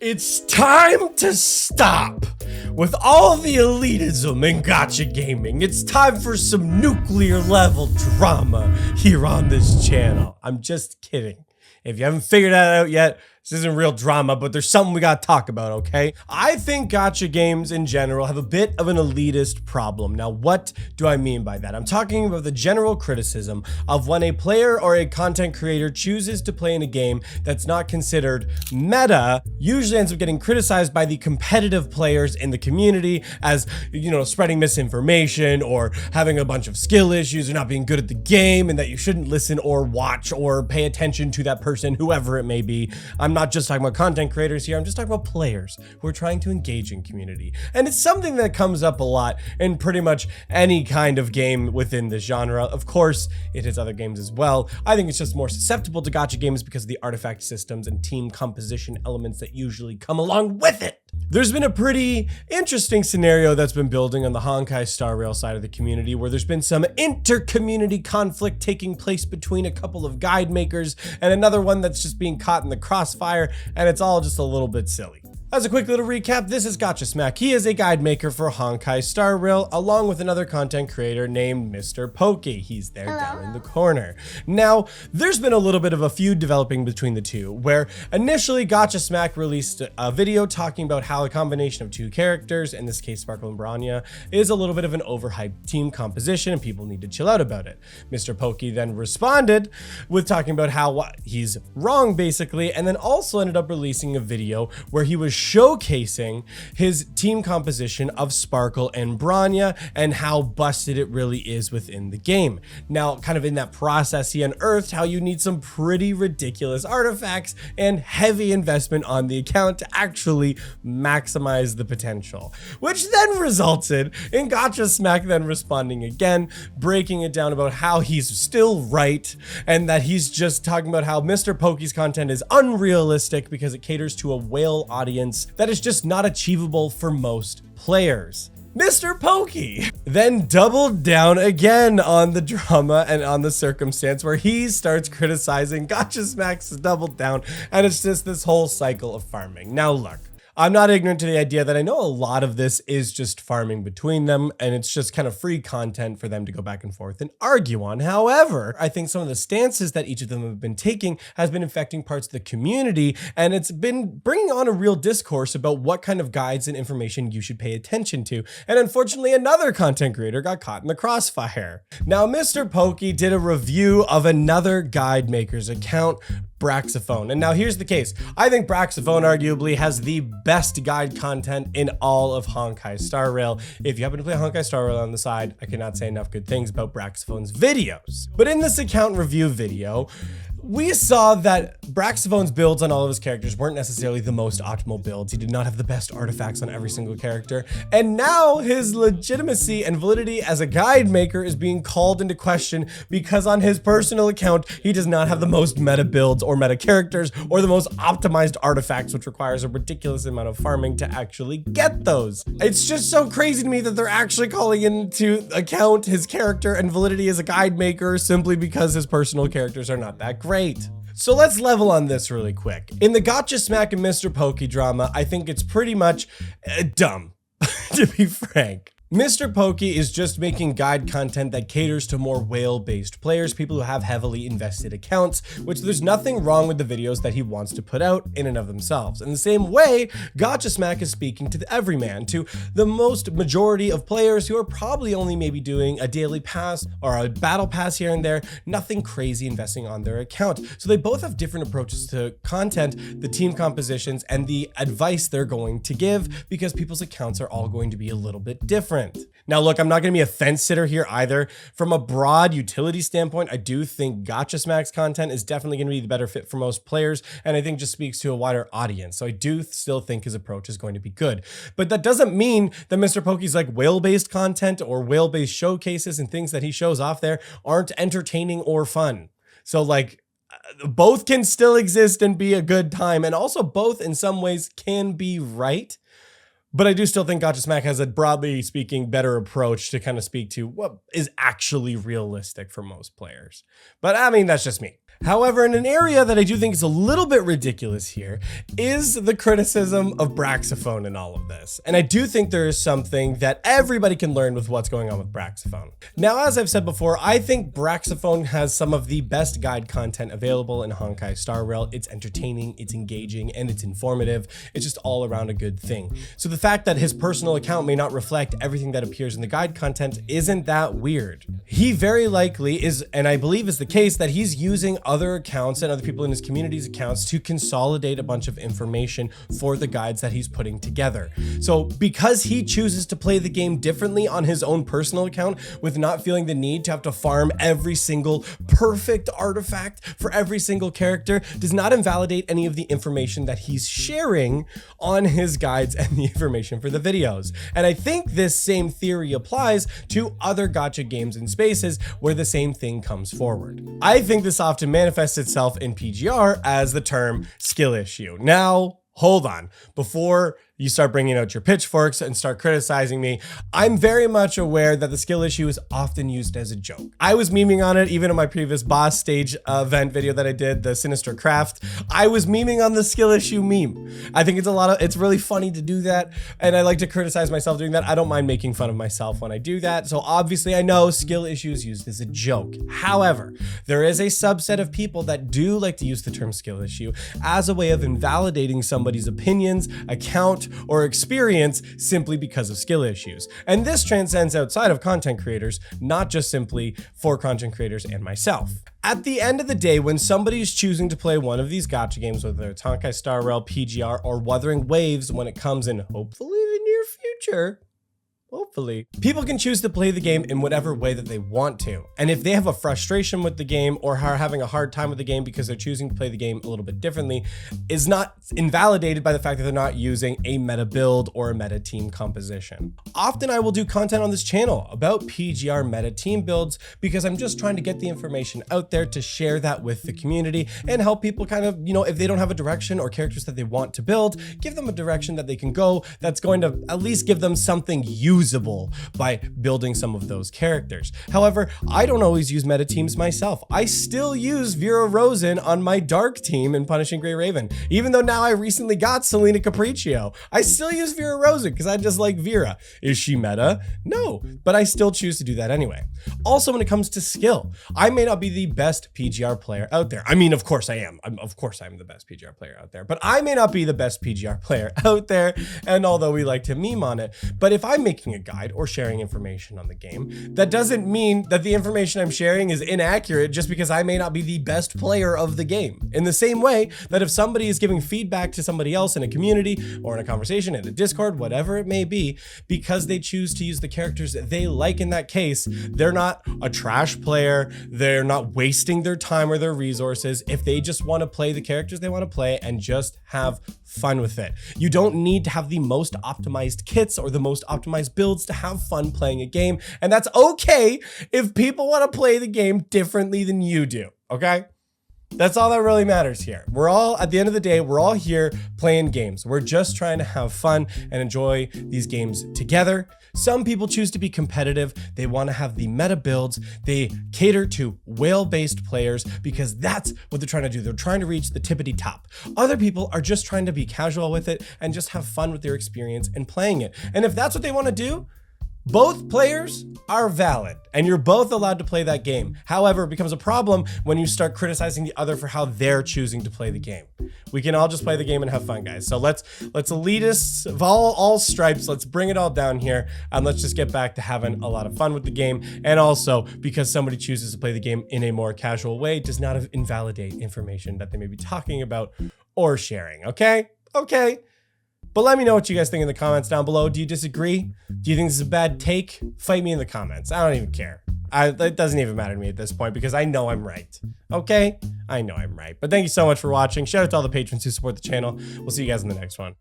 It's time to stop with all the elitism in gacha gaming. It's time for some nuclear level drama here on this channel. I'm just kidding. If you haven't figured that out yet, this isn't real drama, but there's something we gotta talk about, okay? I think gacha games in general have a bit of an elitist problem. Now, what do I mean by that? I'm talking about the general criticism of when a player or a content creator chooses to play in a game that's not considered meta, usually ends up getting criticized by the competitive players in the community as, you know, spreading misinformation or having a bunch of skill issues or not being good at the game and that you shouldn't listen or watch or pay attention to that person, whoever it may be. I'm not just talking about content creators here, I'm just talking about players who are trying to engage in community. And it's something that comes up a lot in pretty much any kind of game within the genre. Of course, it has other games as well. I think it's just more susceptible to gacha games because of the artifact systems and team composition elements that usually come along with it. There's been a pretty interesting scenario that's been building on the Honkai Star Rail side of the community where there's been some inter-community conflict taking place between a couple of guide makers and another one that's just being caught in the crossfire, and it's all just a little bit silly. As a quick little recap, this is Gacha Smack. He is a guide maker for Honkai Star Rail, along with another content creator named Mr. Pokey. He's there down in the corner. Now, there's been a little bit of a feud developing between the two, where initially Gacha Smack released a video talking about how a combination of two characters, in this case Sparkle and Branya, is a little bit of an overhyped team composition and people need to chill out about it. Mr. Pokey then responded with talking about how he's wrong, basically, and then also ended up releasing a video where he was showcasing his team composition of Sparkle and Branya and how busted it really is within the game. Now, kind of in that process, he unearthed how you need some pretty ridiculous artifacts and heavy investment on the account to actually maximize the potential, which then resulted in Gacha Smack then responding again, breaking it down about how he's still right and that he's just talking about how Mr. Pokey's content is unrealistic because it caters to a whale audience that is just not achievable for most players. Mr. Pokey then doubled down again on the drama and on the circumstance where he starts criticizing Gacha Smack's doubled down, and it's just this whole cycle of farming. Now look, I'm not ignorant to the idea that I know a lot of this is just farming between them and it's just kind of free content for them to go back and forth and argue on. However, I think some of the stances that each of them have been taking has been affecting parts of the community, and it's been bringing on a real discourse about what kind of guides and information you should pay attention to. And unfortunately, another content creator got caught in the crossfire. Now, Mr. Pokey did a review of another guide maker's account, Braxophone. And now here's the case. I think Braxophone arguably has the best guide content in all of Honkai Star Rail. If you happen to play Honkai Star Rail on the side, I cannot say enough good things about Braxophone's videos. But in this account review video, we saw that Braxophone's builds on all of his characters weren't necessarily the most optimal builds. He did not have the best artifacts on every single character. And now his legitimacy and validity as a guide maker is being called into question because on his personal account, he does not have the most meta builds or meta characters or the most optimized artifacts, which requires a ridiculous amount of farming to actually get those. It's just so crazy to me that they're actually calling into account his character and validity as a guide maker simply because his personal characters are not that great. So let's level on this really quick. In the Gacha Smack and Mr. Pokey drama, I think it's pretty much dumb, to be frank. Mr. Pokey is just making guide content that caters to more whale-based players, people who have heavily invested accounts, which there's nothing wrong with the videos that he wants to put out in and of themselves. In the same way, Gacha Smack is speaking to the everyman, to the most majority of players who are probably only maybe doing a daily pass or a battle pass here and there, nothing crazy investing on their account. So they both have different approaches to content, the team compositions, and the advice they're going to give because people's accounts are all going to be a little bit different. Now look, I'm not going to be a fence sitter here either. From a broad utility standpoint, I do think Gacha Smack's content is definitely going to be the better fit for most players, and I think just speaks to a wider audience. So I do still think his approach is going to be good. But that doesn't mean that Mr. Pokey's like whale-based content or whale-based showcases and things that he shows off there aren't entertaining or fun. So like, both can still exist and be a good time, and also both in some ways can be right. But I do still think Gacha Smack has a, broadly speaking, better approach to kind of speak to what is actually realistic for most players. But I mean, that's just me. However, in an area that I do think is a little bit ridiculous here is the criticism of Braxophone in all of this. And I do think there is something that everybody can learn with what's going on with Braxophone. Now, as I've said before, I think Braxophone has some of the best guide content available in Honkai Star Rail. It's entertaining, it's engaging, and it's informative. It's just all around a good thing. So the fact that his personal account may not reflect everything that appears in the guide content isn't that weird. He very likely is, and I believe is the case, that he's using other accounts and other people in his community's accounts to consolidate a bunch of information for the guides that he's putting together. So because he chooses to play the game differently on his own personal account with not feeling the need to have to farm every single perfect artifact for every single character does not invalidate any of the information that he's sharing on his guides and the information for the videos. And I think this same theory applies to other gacha games and spaces where the same thing comes forward. I think this often manifests itself in PGR as the term skill issue. Now, hold on. Before you start bringing out your pitchforks and start criticizing me, I'm very much aware that the skill issue is often used as a joke. I was memeing on it even in my previous boss stage event video that I did, the Sinister Craft. I was memeing on the skill issue meme. I think it's really funny to do that, and I like to criticize myself doing that. I don't mind making fun of myself when I do that. So obviously I know skill issue is used as a joke. However, there is a subset of people that do like to use the term skill issue as a way of invalidating somebody's opinions, account, or experience simply because of skill issues. And this transcends outside of content creators, not just simply for content creators and myself. At the end of the day, when somebody is choosing to play one of these gacha games, whether it's Honkai Star Rail, PGR, or Wuthering Waves when it comes in hopefully the near future, hopefully, people can choose to play the game in whatever way that they want to. And if they have a frustration with the game or are having a hard time with the game because they're choosing to play the game a little bit differently, is not invalidated by the fact that they're not using a meta build or a meta team composition. Often I will do content on this channel about PGR meta team builds because I'm just trying to get the information out there to share that with the community and help people kind of, if they don't have a direction or characters that they want to build, give them a direction that they can go that's going to at least give them something usable by building some of those characters. However, I don't always use meta teams myself. I still use Vera Rosen on my dark team in Punishing Grey Raven. Even though now I recently got Selena Capriccio, I still use Vera Rosen because I just like Vera. Is she meta? No, but I still choose to do that anyway. Also, when it comes to skill, I may not be the best PGR player out there. I mean, of course I am. Of course I'm the best PGR player out there, but I may not be the best PGR player out there. And although we like to meme on it, but if I'm making a guide or sharing information on the game, that doesn't mean that the information I'm sharing is inaccurate just because I may not be the best player of the game. In the same way that if somebody is giving feedback to somebody else in a community or in a conversation in a Discord, whatever it may be, because they choose to use the characters that they like in that case, they're not a trash player, they're not wasting their time or their resources if they just want to play the characters they want to play and just have fun with it. You don't need to have the most optimized kits or the most optimized builds to have fun playing a game, and that's okay if people want to play the game differently than you do, okay? That's all that really matters here. We're all, at the end of the day, we're all here playing games. We're just trying to have fun and enjoy these games together. Some people choose to be competitive. They want to have the meta builds. They cater to whale-based players because that's what they're trying to do. They're trying to reach the tippity top. Other people are just trying to be casual with it and just have fun with their experience and playing it. And if that's what they want to do, both players are valid and you're both allowed to play that game. However, it becomes a problem when you start criticizing the other for how they're choosing to play the game. We can all just play the game and have fun, guys. So let's elitists of all stripes, let's bring it all down here and let's just get back to having a lot of fun with the game. And also, because somebody chooses to play the game in a more casual way does not invalidate information that they may be talking about or sharing, okay? Okay. But let me know what you guys think in the comments down below. Do you disagree? Do you think this is a bad take? Fight me in the comments. I don't even care. It doesn't even matter to me at this point because I know I'm right. Okay? I know I'm right. But thank you so much for watching. Shout out to all the patrons who support the channel. We'll see you guys in the next one.